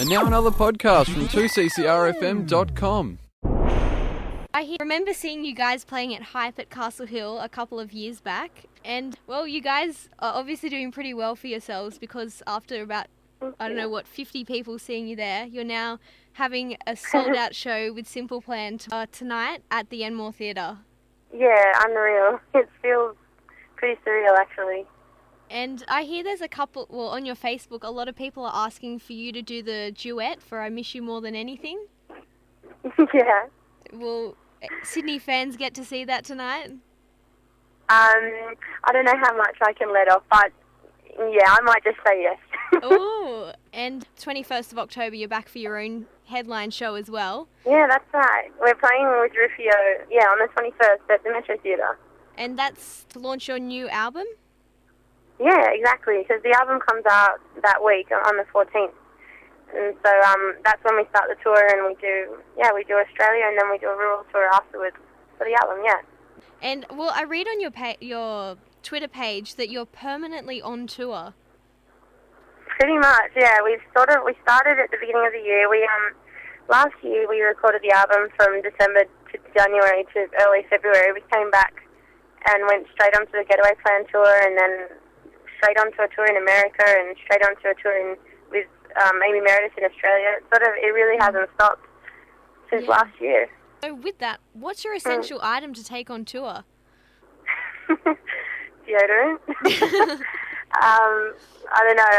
And now another podcast from 2ccrfm.com. I remember seeing you guys playing at Hype at Castle Hill a couple of years back. And, well, you guys are obviously doing pretty well for yourselves because after about, 50 people seeing you there, you're now having a sold-out show with Simple Plan tonight at the Enmore Theatre. Yeah, unreal. It feels pretty surreal, actually. And I hear there's on your Facebook, a lot of people are asking for you to do the duet for I Miss You More Than Anything. Yeah. Will Sydney fans get to see that tonight? I don't know how much I can let off, but yeah, I might just say yes. Oh, and 21st of October, you're back for your own headline show as well. Yeah, that's right. We're playing with Rufio, on the 21st at the Metro Theatre. And that's to launch your new album? Yeah, exactly, because the album comes out that week on the 14th. And so that's when we start the tour, and we do Australia, and then we do a rural tour afterwards for the album, yeah. And, well, I read on your Twitter page that you're permanently on tour. Pretty much, yeah. We started at the beginning of the year. Last year we recorded the album from December to January to early February. We came back and went straight onto the Getaway Plan tour, and then straight onto a tour in America, and straight onto a tour with Amy Meredith in Australia. It really hasn't stopped since last year. So with that, what's your essential item to take on tour? Deodorant. I don't know.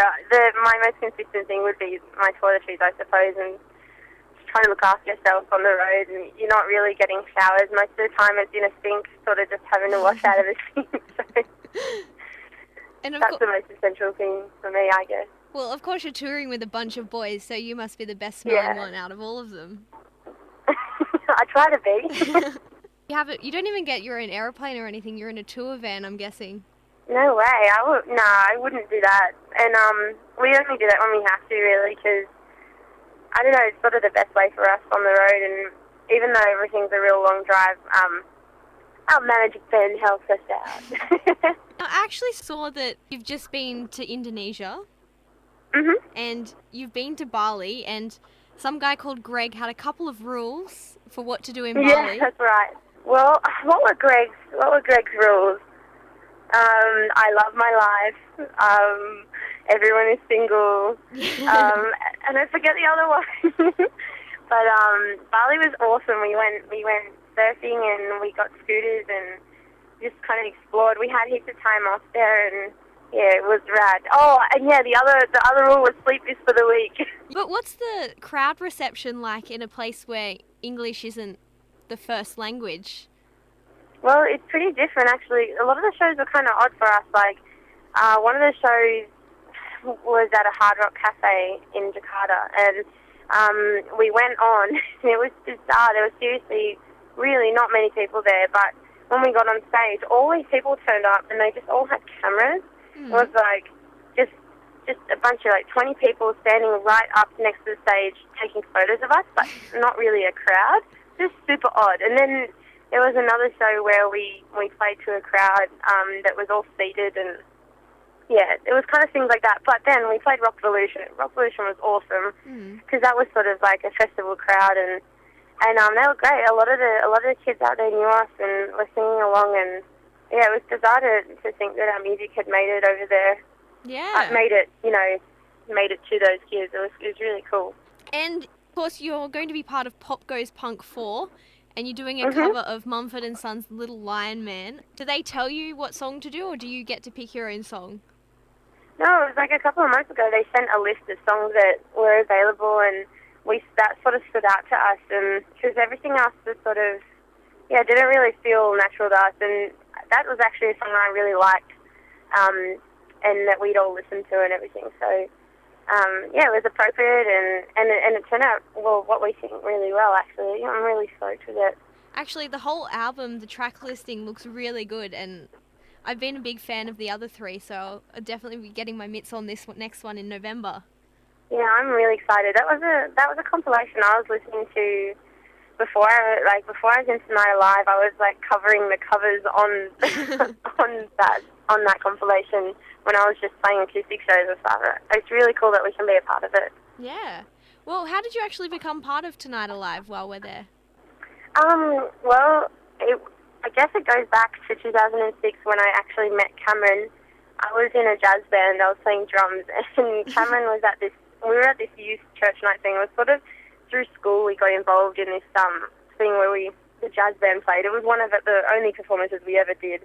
My most consistent thing would be my toiletries, I suppose, and just trying to look after yourself on the road. And you're not really getting showers most of the time. It's in a sink, sort of just having to wash out of the sink. So that's the most essential thing for me, I guess. Well, of course, you're touring with a bunch of boys, so you must be the best smelling one out of all of them. I try to be. You don't even get your own aeroplane or anything. You're in a tour van, I'm guessing. No way. I wouldn't do that. And we only do that when we have to, really, because, I don't know, it's sort of the best way for us on the road. And even though everything's a real long drive, our managing band helps us out. I actually saw that you've just been to Indonesia. Mm-hmm. And you've been to Bali, and some guy called Greg had a couple of rules for what to do in Bali. Yeah, that's right. Well, what were Greg's rules? I love my life. Everyone is single. And I forget the other one. But Bali was awesome. We went surfing, and we got scooters and just kind of explored. We had heaps of time off there, and yeah, it was rad. Oh, and yeah, the other rule was sleep is for the week. But what's the crowd reception like in a place where English isn't the first language? Well, it's pretty different, actually. A lot of the shows were kind of odd for us. Like, one of the shows was at a Hard Rock Cafe in Jakarta, and we went on, and it was bizarre. There was seriously really not many people there, but when we got on stage, all these people turned up, and they just all had cameras. It was like just a bunch of 20 people standing right up next to the stage taking photos of us, but not really a crowd. Just super odd. And then there was another show where we played to a crowd that was all seated, and yeah, it was kind of things like that. But then we played Rock Revolution. Rock Revolution was awesome because that was sort of like a festival crowd, and they were great. A lot of the kids out there knew us and were singing along, and yeah, it was bizarre to think that our music had made it over there. Yeah. Made it to those kids. It was really cool. And, of course, you're going to be part of Pop Goes Punk 4, and you're doing a cover of Mumford & Sons' Little Lion Man. Do they tell you what song to do, or do you get to pick your own song? No, it was like a couple of months ago. They sent a list of songs that were available, and that sort of stood out to us, and because everything else was sort of, didn't really feel natural to us, and that was actually a song I really liked, and that we'd all listened to and everything. So, it was appropriate, and it turned out, what we think really well, actually. I'm really stoked with it. Actually, the whole album, the track listing looks really good, and I've been a big fan of the other three, so I'll definitely be getting my mitts on this next one in November. Yeah, I'm really excited. That was a compilation I was listening to before I was in Tonight Alive. I was covering the covers on that compilation when I was just playing acoustic shows and stuff. It's really cool that we can be a part of it. Yeah. Well, how did you actually become part of Tonight Alive while we're there? Well, I guess it goes back to 2006 when I actually met Cameron. I was in a jazz band. I was playing drums, and Cameron was at this. We were at this youth church night thing. It was sort of through school. We got involved in this thing where the jazz band played. It was one of the only performances we ever did.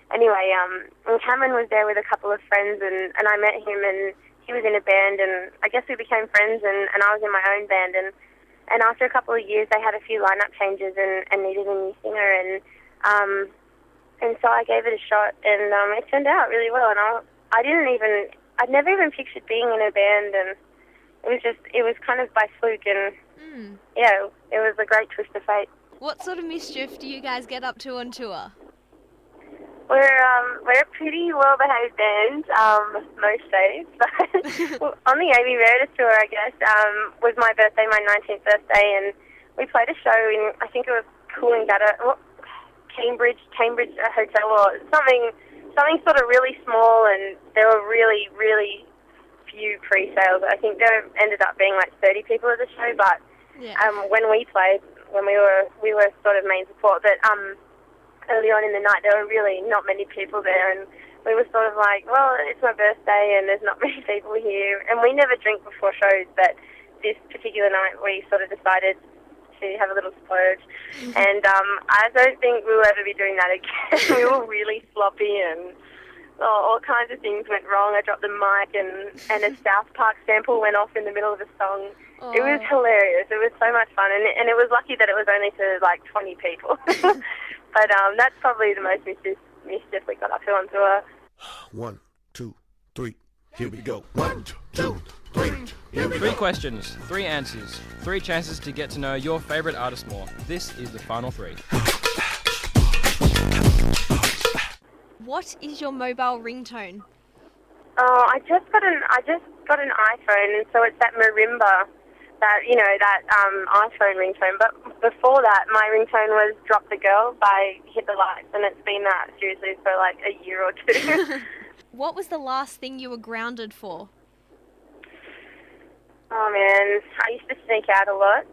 Anyway, and Cameron was there with a couple of friends, and I met him, and he was in a band, and I guess we became friends, and I was in my own band, and after a couple of years, they had a few lineup changes and needed a new singer, and so I gave it a shot, and it turned out really well, and I'd never even pictured being in a band, and it was kind of by fluke, and yeah, it was a great twist of fate. What sort of mischief do you guys get up to on tour? We're a pretty well-behaved band most days, but on the Heavymetaladvocate tour, I guess, was my birthday, my 19th birthday, and we played a show in, I think it was Cambridge Hotel, or something sort of really small, and there were really, really few pre-sales. I think there ended up being like 30 people at the show, but when we played, when we were sort of main support, but early on in the night, there were really not many people there, and we were sort of like, well, it's my birthday, and there's not many people here, and we never drink before shows, but this particular night, we sort of decided to have a little splurge, and I don't think we'll ever be doing that again. We were really sloppy, and all kinds of things went wrong. I dropped the mic, and a South Park sample went off in the middle of a song. Oh. It was hilarious. It was so much fun, and it was lucky that it was only to like 20 people. But that's probably the most mischief we got up to on tour. 1, 2, 3, here we go. 1, 2, 3, here we go. 3 questions, 3 answers, 3 chances to get to know your favourite artist more. This is the final 3. What is your mobile ringtone? Oh, I just got an iPhone, and so it's that marimba. That iPhone ringtone, but before that, my ringtone was "Drop the Girl" by Hit the Lights, and it's been that seriously for like a year or 2. What was the last thing you were grounded for? Oh man, I used to sneak out a lot.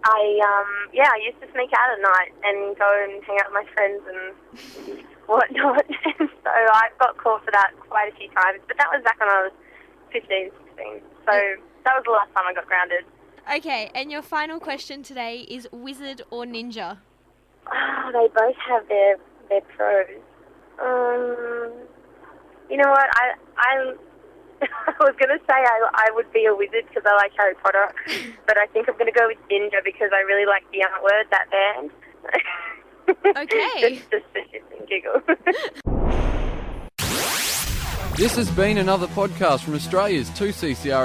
I used to sneak out at night and go and hang out with my friends and whatnot, and so I got caught for that quite a few times, but that was back when I was 15, 16, so that was the last time I got grounded. Okay, and your final question today is wizard or ninja? Oh, they both have their pros. You know what, I was going to say I would be a wizard because I like Harry Potter, but I think I'm going to go with ninja because I really like the artwork, that band. Okay. just a shit and giggle. This has been another podcast from Australia's 2CCR